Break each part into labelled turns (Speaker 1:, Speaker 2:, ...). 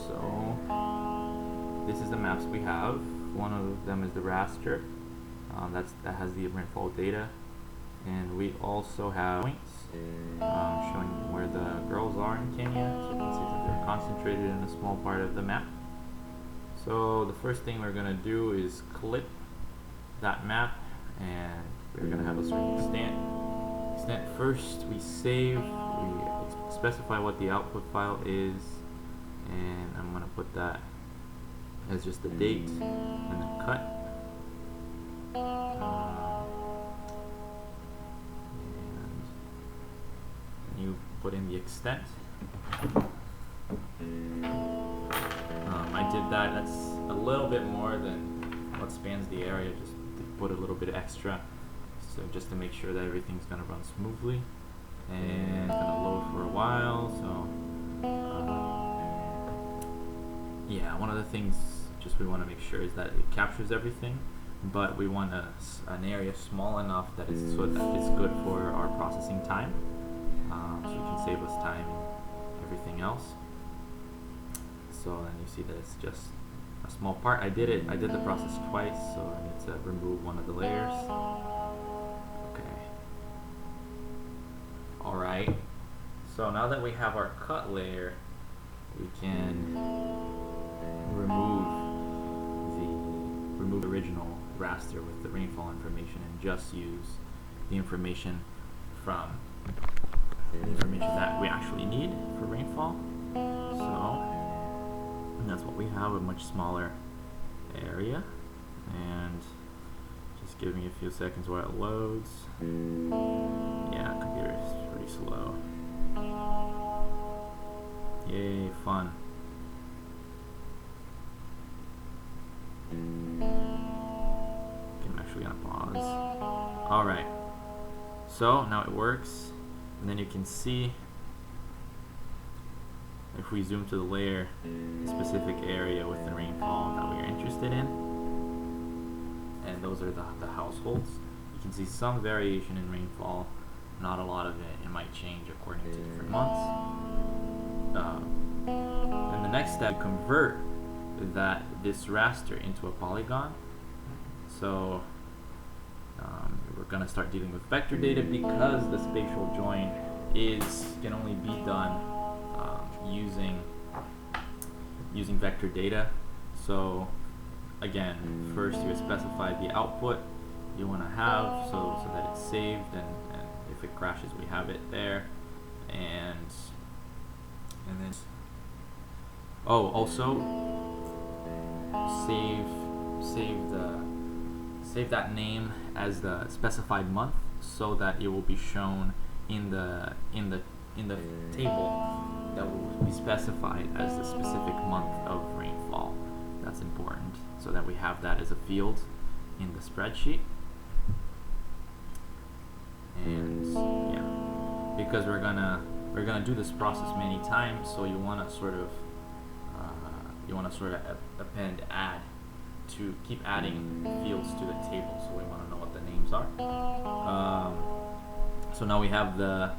Speaker 1: So this is the maps we have. One of them is the raster. That has the rainfall data, and we also have points showing where the girls are in Kenya. So you can see that they're concentrated in a small part of the map. So the first thing we're going to do is clip that map, and we're going to have a certain extent. First we save, we specify what the output file is, and I'm going to put that as just the date and then cut. And you put in the extent. I did that. That's a little bit more than what spans the area, just to put a little bit extra, so just to make sure that everything's going to run smoothly. And it's going to load for a while. So yeah, one of the things just we want to make sure is that it captures everything, but we want an area small enough that it's so that it's good for our processing time, so it can save us time and everything else. So then you see that it's just a small part. I did the process twice, so I need to remove one of the layers. Okay. Alright. So now that we have our cut layer, we can remove the original raster with the rainfall information and just use the information from the information that we actually need for rainfall. So that's what we have, a much smaller area. And just give me a few seconds while it loads. Yeah, computer is pretty slow. Yay, fun. Okay, I'm actually gonna pause. Alright, so now it works, and then you can see, if we zoom to the layer, the specific area with the rainfall that we are interested in, and those are the households. You can see some variation in rainfall, not a lot of it. It might change according to different months. And the next step, convert this raster into a polygon. So we're going to start dealing with vector data, because the spatial join can only be done using vector data. So again, first you specify the output you want to have, so that it's saved, and if it crashes we have it there, and then also save that name as the specified month, so that it will be shown in the table that will be specified as the specific month of rainfall. That's important, so that we have that as a field in the spreadsheet. And yeah, because we're gonna do this process many times, so you want to sort of add to keep adding fields to the table. So we want to know what the names are. So now we have the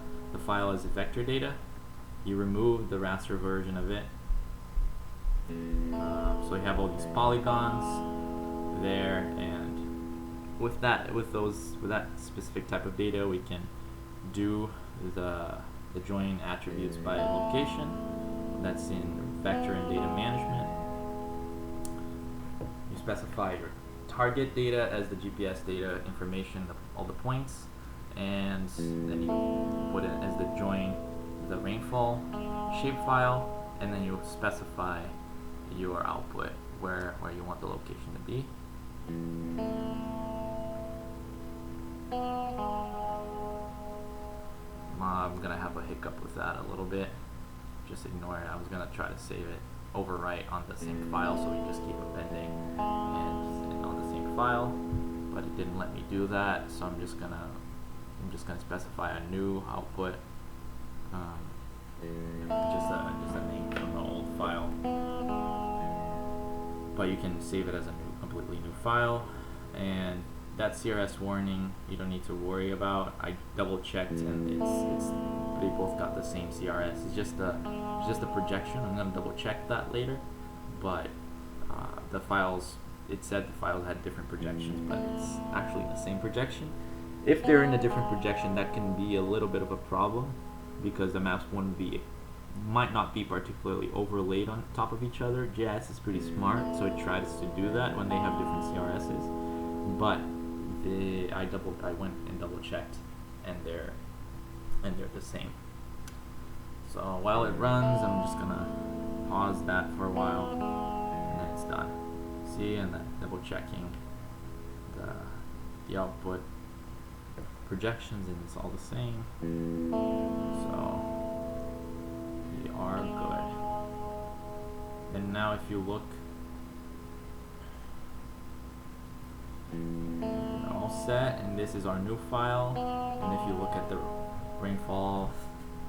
Speaker 1: file as vector data. You remove the raster version of it. So you have all these polygons there, and with that specific type of data, we can do the join attributes by location. That's in vector and data management. You specify your target data as the GPS data information, all the points, and then you put it as the join the rainfall shapefile, and then you specify your output where you want the location to be. I'm gonna have a hiccup with that a little bit. Just ignore it. I was gonna try to save it, overwrite on the same file, so we just keep appending and on the same file, but it didn't let me do that. So I'm just gonna specify a new output, just a name from the old file. But you can save it as a completely new file, and that CRS warning you don't need to worry about. I double checked, and it's they both got the same CRS. It's just the projection. I'm gonna double check that later, but the files, it said the files had different projections, but it's actually the same projection. If they're in a different projection, that can be a little bit of a problem because the maps might not be particularly overlaid on top of each other. JS is pretty smart, so it tries to do that when they have different CRSs. But I went and double checked, and they're the same. So while it runs, I'm just gonna pause that for a while, and then it's done. See, and then double checking the output projections, and it's all the same. So we are good. And now if you look, we're all set, and this is our new file. And if you look at the rainfall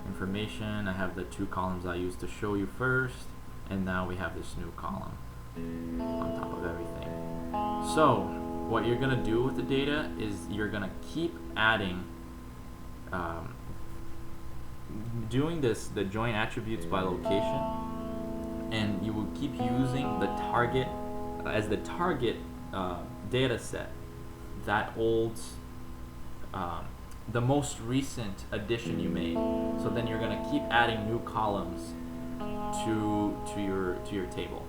Speaker 1: information, I have the 2 columns I used to show you first, and now we have this new column on top of everything. So what you're gonna do with the data is you're gonna keep adding, doing the join attributes by location, and you will keep using the target as the target data set that holds the most recent addition you made. So then you're gonna keep adding new columns to your table.